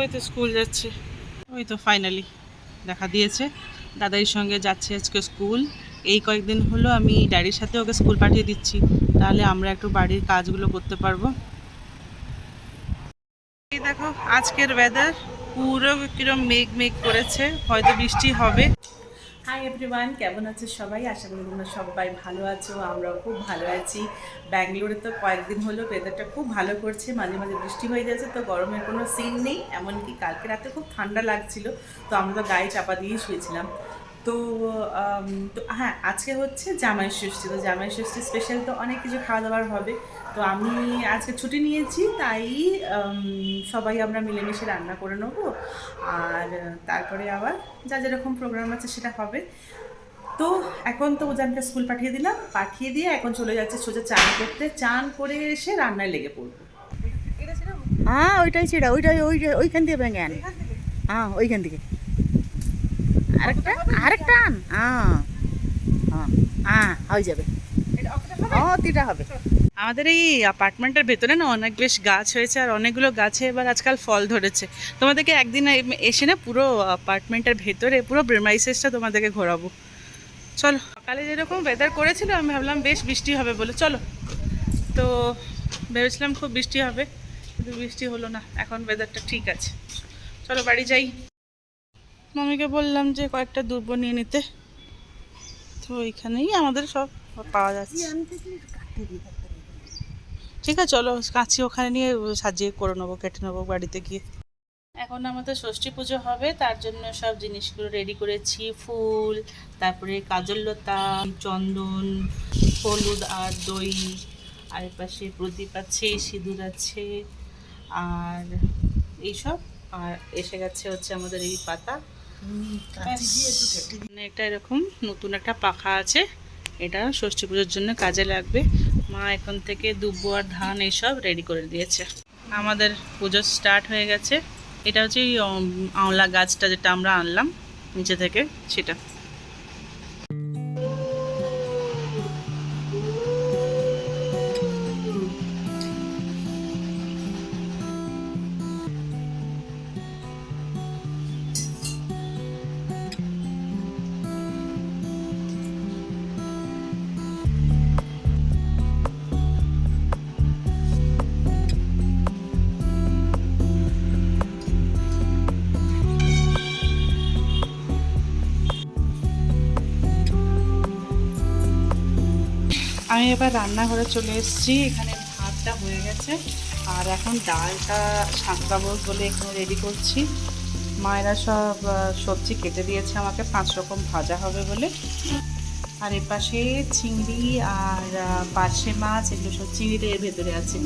ওই তো স্কুল যাচ্ছে, ওই তো ফাইনালি দেখা দিয়েছে। দাদাইর সঙ্গে যাচ্ছে আজকে স্কুল। এই কয়েকদিন হলো আমি ড্যাডির সাথে ওকে স্কুল পাঠিয়ে দিচ্ছি, তাহলে আমরা একটু বাড়ির কাজগুলো করতে পারবো। এই দেখো আজকের ওয়েদার পুরো কিরম মেঘ মেঘ করেছে, হয়তো বৃষ্টি হবে। হাই এভরিওয়ান, কেমন আছো সবাই? আশা করি তোমরা সবাই ভালো আছো, আমরাও খুব ভালো আছি। ব্যাঙ্গালোরে তো কয়েকদিন হলো ওয়েদারটা খুব ভালো করছে, মাঝে মাঝে বৃষ্টি হয়ে যাচ্ছে, তো গরমের কোনো সিন নেই। এমনকি কালকে রাতে খুব ঠান্ডা লাগছিল, তো আমরা তো গায়ে চাপা দিয়েই শুয়েছিলাম। তো তো হ্যাঁ, আজকে হচ্ছে জামাই ষষ্ঠী, তো জামাই ষষ্ঠী স্পেশাল তো অনেক কিছু খাওয়া দাওয়ার হবে। তো আমি আজকে ছুটি নিয়েছি, তাই সবাই আমরা মিলেমিশে রান্না করে নেবো। আর তারপরে আবার যা যেরকম প্রোগ্রাম আছে সেটা হবে। তো এখন তো উজানকে স্কুল পাঠিয়ে দিলাম, পাঠিয়ে দিয়ে এখন চলে যাচ্ছে সোজা চান করতে। চান করে এসে রান্নায় লেগে পড়বো। হ্যাঁ ওইটাই ছেড়া, ওইখান দিয়ে ভেঙে আন। হ্যাঁ ওইখান থেকে আরেকটা আরেকটা আন। হ্যাঁ হ্যাঁ হ্যাঁ হয়ে যাবে। তিনটা হবে। আমাদের এই অ্যাপার্টমেন্টের ভেতরে না অনেক বেশ গাছ হয়েছে, আর অনেকগুলো গাছে এবার আজকাল ফল ধরেছে। তোমাদেরকে একদিন এসে না পুরো অ্যাপার্টমেন্টের ভেতরে পুরো প্রেমাইসেসটা তোমাদেরকে ঘোরাবো। চলো, সকালে যেরকম ওয়েদার করেছিল আমি ভাবলাম বেশ বৃষ্টি হবে বলে, চলো। তো ভেবেছিলাম খুব বৃষ্টি হবে, কিন্তু বৃষ্টি হলো না। এখন ওয়েদারটা ঠিক আছে, চলো বাড়ি যাই। মামিকে বললাম যে কয়েকটা দুর্ব নিয়ে নিতে, তো এইখানেই আমাদের সব পাওয়া যাচ্ছে। ঠিক আছে চলো, কাঁচি ওখানে নিয়ে সাজিয়ে করে নেবো, কেটে নেবো বাড়িতে গিয়ে। এখন আমাদের ষষ্ঠী পুজো হবে, তার জন্য সব জিনিসগুলো রেডি করেছি। ফুল, তারপরে কাজললতা, চন্দন, হলুদ আর দই, আর পাশে প্রদীপ আছে, সিঁদুর আছে, আর এইসব। আর এসে গেছে হচ্ছে আমাদের এই পাতা। এটা এরকম নতুন একটা পাখা আছে, এটা ষষ্ঠী পুজোর জন্য কাজে লাগবে। মা এখন থেকে দুব্বো আর ধান এইসব রেডি করে দিয়েছে। আমাদের পুজো স্টার্ট হয়ে গেছে। এটা হচ্ছে আঁওলা গাছটা যেটা আমরা আনলাম নিচে থেকে, সেটা। আমি এবার রান্নাঘরে চলে এসেছি। এখানে ভাতটা হয়ে গেছে, আর এখন ডালটা সাঁতরাবো বলে এখানে রেডি করছি। মায়েরা সব সবজি কেটে দিয়েছে আমাকে, 5 রকম ভাজা হবে বলে। আর এর পাশে চিংড়ি আর পার্শে মাছ, এগুলো সব চিংড়িতে এর ভেতরে আছে,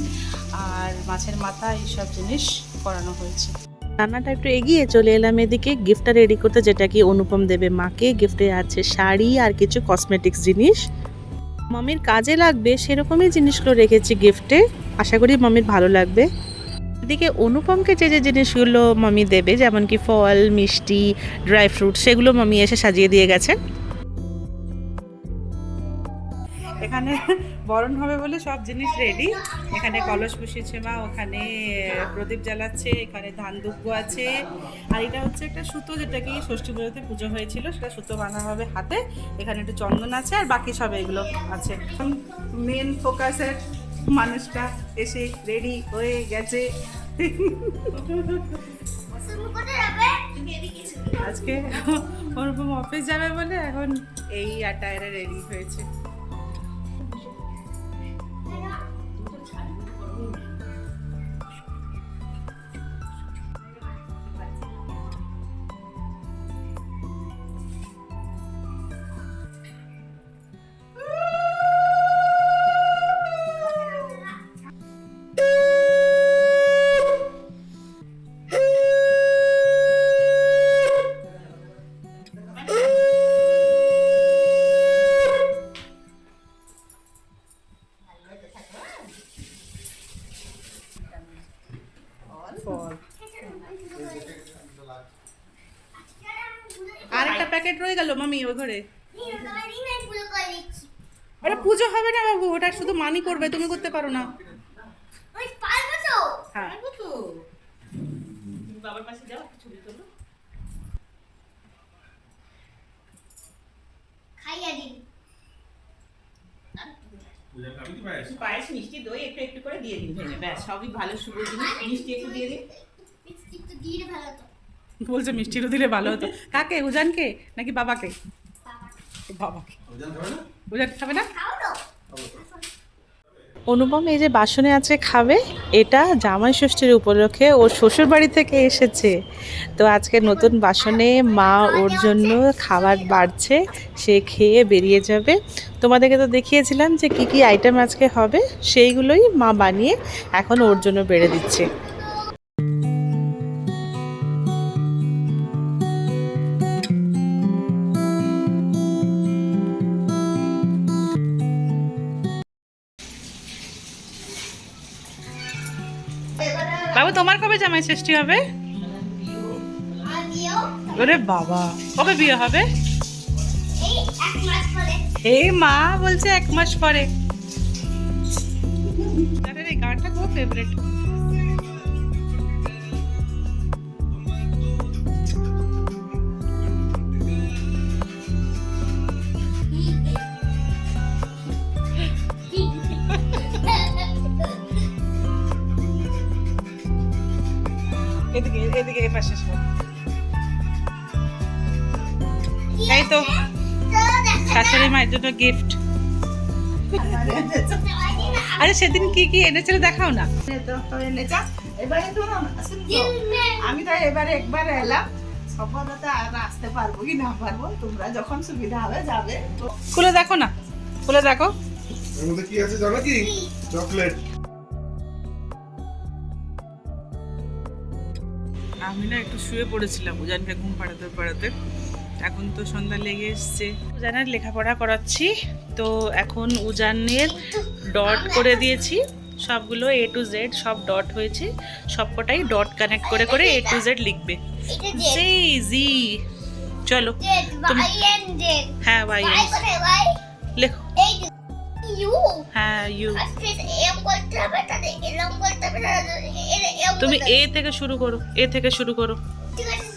আর মাছের মাথা, এইসব জিনিস করানো হয়েছে। রান্নাটা একটু এগিয়ে চলে এলাম এদিকে গিফটটা রেডি করতে, যেটা কি অনুপম দেবে মাকে। গিফটে আছে শাড়ি আর কিছু কসমেটিক্স জিনিস, মামির কাজে লাগবে সেরকমই জিনিসগুলো রেখেছি গিফটে। আশা করি মামির ভালো লাগবে। এদিকে অনুপমকে যে যে জিনিসগুলো মামি দেবে, যেমন কি ফল, মিষ্টি, ড্রাই ফ্রুট, সেগুলো মামি এসে সাজিয়ে দিয়ে গেছে। এখানে বরণ হবে বলে সব জিনিস রেডি। এখানে কলস বসিয়েছে মা, ওখানে প্রদীপ জ্বালাচ্ছে, এখানে ধান দুব্ব আছে, আর এটা হচ্ছে একটা সুতো, যেটা কি ষষ্ঠী পুজোতে পুজো হয়েছিল, সেটা সুতো বাঁধা হবে হাতে। এখানে একটু চন্দন আছে, আর বাকি সব এগুলো আছে। মেন ফোকাসের মানুষটা এসে রেডি হয়ে গেছে। আজকে ওরকম অফিস যাবে বলে এখন এই অ্যাটায়ারে রেডি হয়েছে। আরেকটা প্যাকেট রয়ে গেল মামি ওই ঘরে। আরে পুজো হবে না বাবু, ওটা শুধু মানি করবে, তুমি করতে পারো না। হ্যাঁ বাবার পাশে যাও, একটা ছবি তোলো। খাইয়া দিন। পায়েস, মিষ্টি, দই একটু একটু করে দিয়ে দিন ভেঙে, ব্যাস সবই ভালো শুভ জিনিস। মিষ্টি একটু দিয়ে দিন। একটু দিয়ে ভালো হতো। বলছে মিষ্টিরও দিলে ভালো হতো। কাকে, উজানকে নাকি বাবাকে? বাবাকে। উজান খাবে না? খাও তো। অনুপম এই যে বাসনে আছে খাবে, এটা জামাই ষষ্ঠীর উপলক্ষে ওর শ্বশুর বাড়ি থেকে এসেছে। তো আজকে নতুন বাসনে মা ওর জন্য খাবার বাড়ছে, সে খেয়ে বেরিয়ে যাবে। তোমাদেরকে তো দেখিয়েছিলাম যে কি কি আইটেম আজকে হবে, সেইগুলোই মা বানিয়ে এখন ওর জন্য বেড়ে দিচ্ছে। বাবু তোমার কবে জামাই ষষ্ঠী হবে? আর দিও। ওরে বাবা, কবে বিয়ে হবে? এই 1 মাস পরে। হে মা বলছে 1 মাস পরে। তাদের এই গানটা খুব ফেভারিট। এদিকে এদিকে এই পাশে এসো। এই তো শাশুড়ি মায়ের জন্য গিফট। আরে সেদিন কি কি এনেছিলে দেখাও না। এবারে তো আমি তো এবারে একবার এলাম, সফলতা আর আসতে পারবো কি না পারবো, তোমরা যখন সুবিধা হবে যাবে। খুলে দেখো না, খুলে দেখো। এর মধ্যে কি আছে জানো কি? চকলেট। আমি না একটু শুয়ে পড়েছিলাম উজানকে ঘুম পাড়াতে পাড়াতে। এখন তো সন্ধ্যা লেগে এসছে, উজানের লেখাপড়া করাচ্ছি। তো এখন উজানের ডট করে দিয়েছি সবগুলো, A to Z সব ডট হয়েছে, সবকটাই ডট কানেক্ট করে করে A to Z লিখবে। এটা সেই ইজি। চলো জেড তুমি, বাই এন্ড জেড। হ্যাঁ ভাই বাই করে বাই। লেখো। এই ইউ। হ্যাঁ ইউ। আজকে এম করতে হবে, তাহলে এরম করতে হবে, তাহলে এম। তুমি A থেকে শুরু করো, A থেকে শুরু করো। ঠিক আছে।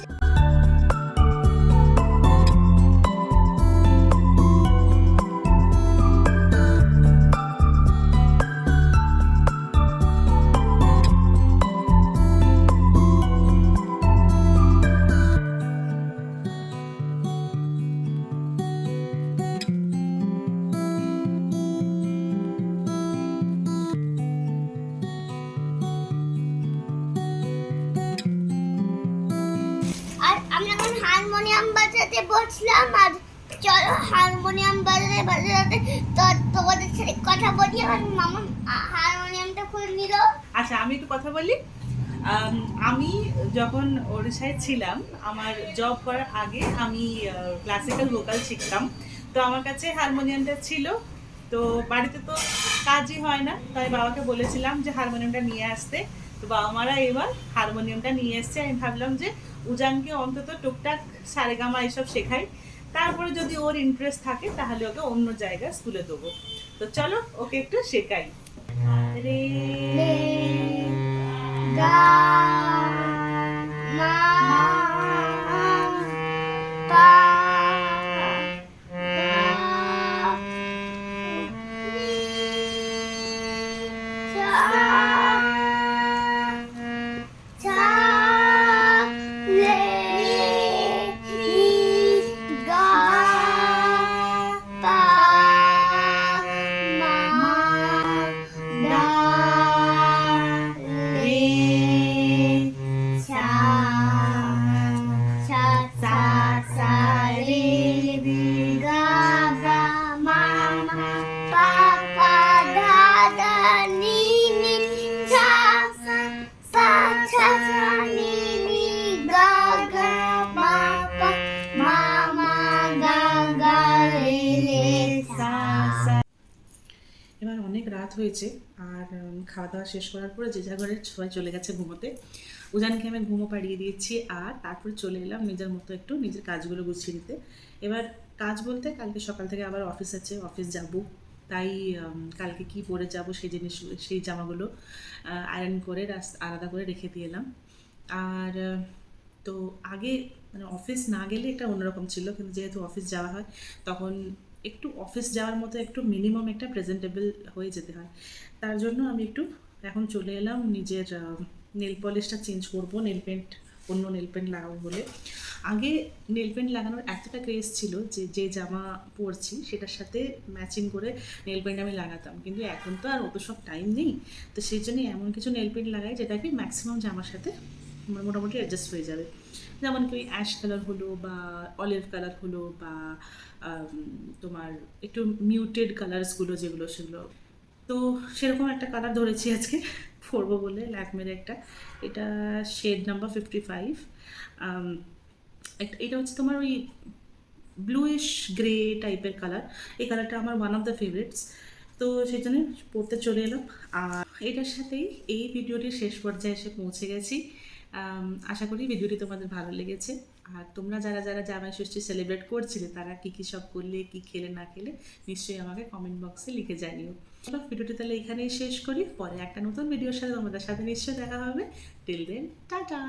আর আমি এখন হারমোনিয়াম বাজাতে বসলাম, আর চলো হারমোনিয়াম বাজাতে বাজাতে তোমাদের সাথে কথা বলি। আর মামা হারমোনিয়ামটা খুলে নিল। আচ্ছা আমি একটু কথা বলি। আমি যখন ওড়িশায় ছিলাম, আমার জব করার আগে আমি ক্লাসিক্যাল ভোকাল শিখতাম। তো আমার কাছে হারমোনিয়ামটা ছিল। তো বাড়িতে তো কাজই হয় না, তাই বাবাকে বলেছিলাম যে হারমোনিয়ামটা নিয়ে আসতে। তো বাবা মারা এবার হারমোনিয়ামটা নিয়ে এসছে। আমি ভাবলাম যে উজানকে অন্তত টুকটাক সারেগামা এসব শেখাই, তারপরে যদি ওর ইন্টারেস্ট থাকে তাহলে ওকে অন্য জায়গায় স্কুলে দেবো। তো চলো ওকে একটু শেখাই। রে গা মা পা এবার অনেক রাত হয়েছে, আর খাওয়া দাওয়া শেষ করার পরে যে যা ঘরে সবাই চলে গেছে ঘুমোতে। উজানকে আমি ঘুমো পাড়িয়ে দিয়েছি, আর তারপরে চলে এলাম নিজের মতো একটু নিজের কাজগুলো গুছিয়ে নিতে। এবার কাজ বলতে কালকে সকাল থেকে আবার অফিস আছে, অফিস যাব। তাই কালকে কি পরে যাব সেই জিনিস, সেই জামাগুলো আয়রন করে আলাদা করে রেখে দিয়ে এলাম। আর তো আগে মানে অফিস না গেলে এটা অন্যরকম ছিল, কিন্তু যেহেতু অফিস যাওয়া হয় তখন একটু অফিস যাওয়ার মতো একটু মিনিমাম একটা প্রেজেন্টেবল হয়ে যেতে হয়। তার জন্য আমি একটু এখন চলে এলাম নিজের নেল পলিশটা চেঞ্জ করবো, নেল পেন্ট অন্য নেল পেন্ট লাগাবো বলে। আগে নেল পেন্ট লাগানোর এতটা ক্রেজ ছিল যে যে জামা পরছি সেটার সাথে ম্যাচিং করে নেল পেন্ট আমি লাগাতাম, কিন্তু এখন তো আর অত সব টাইম নেই। তো সেই জন্যই এমন কিছু নেল পেন্ট লাগাই যেটাকে ম্যাক্সিমাম জামার সাথে মোটামুটি অ্যাডজাস্ট হয়ে যাবে। যেমন কি অ্যাশ কালার হলো বা অলিভ কালার হলো বা তোমার একটু মিউটেড কালার্সগুলো যেগুলো সেগুলো। তো সেরকম একটা কালার ধরেছি আজকে পরবো বলে, ল্যাকমের একটা, এটা শেড নাম্বার 55। এটা হচ্ছে তোমার ওই ব্লুইশ গ্রে টাইপের কালার। এই কালারটা আমার ওয়ান অফ দ্য ফেভারিটস, তো সেই জন্য পড়তে চলে এলাম। আর এটার সাথেই এই ভিডিওটির শেষ পর্যায়ে এসে পৌঁছে গেছি। আশা করি ভিডিওটি তোমাদের ভালো লেগেছে। আর তোমরা যারা যারা জামাই ষষ্ঠী সেলিব্রেট করছিলে তারা কী কী সব করলে, কী খেলে না খেলে নিশ্চয়ই আমাকে কমেন্ট বক্সে লিখে জানিও। চলো ভিডিওটি তাহলে এখানেই শেষ করি, পরে একটা নতুন ভিডিওর সাথে তোমাদের সাথে নিশ্চয়ই দেখা হবে। Till then tata.